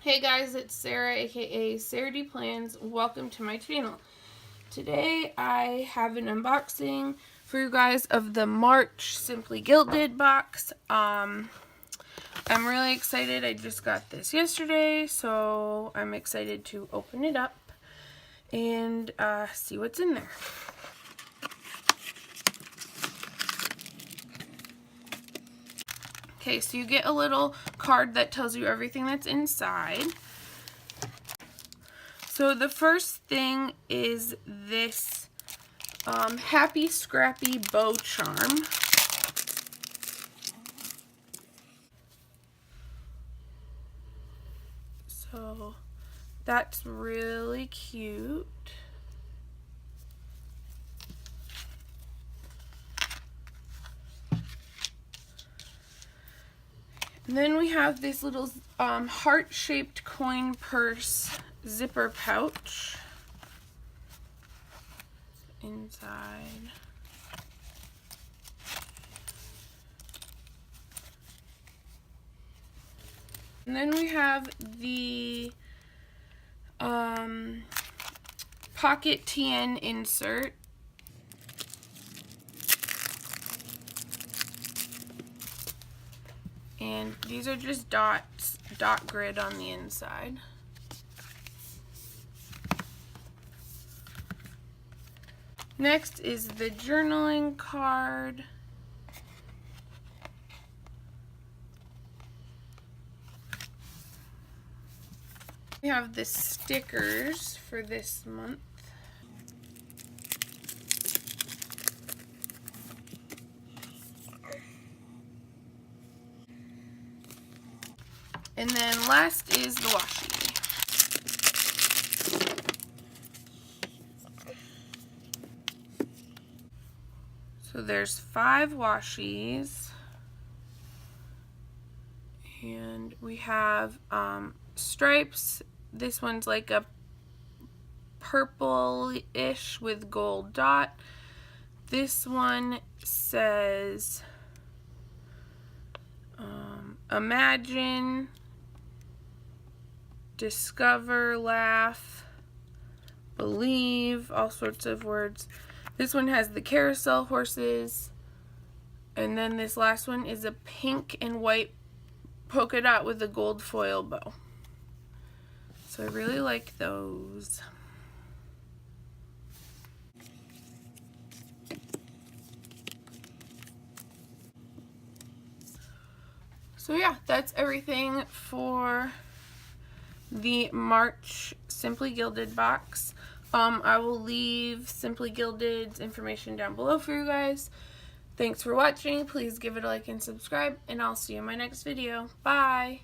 Hey guys, it's Sarah, aka saradplans. Welcome to my channel. Today I have an unboxing for you guys of the March Simply Gilded box. I'm really excited. I just got this yesterday, so I'm excited to open it up and see what's in there. Okay, so you get a little card that tells you everything that's inside. So the first thing is this Happy Scrappy Bow Charm. So that's really cute. And then we have this little heart-shaped coin purse zipper pouch inside. And then we have the pocket TN insert. And these are just dot grid on the inside. Next is the journaling card. We have the stickers for this month. And then last is the washi. So there's 5 washies. And we have stripes. This one's like a purple-ish with gold dot. This one says imagine, discover, laugh, believe, all sorts of words. This one has the carousel horses, and then this last one is a pink and white polka dot with a gold foil bow. So I really like those. So yeah, that's everything for the March Simply Gilded box. I will leave Simply Gilded's information down below for you guys. Thanks for watching. Please give it a like and subscribe, and I'll see you in my next video. Bye!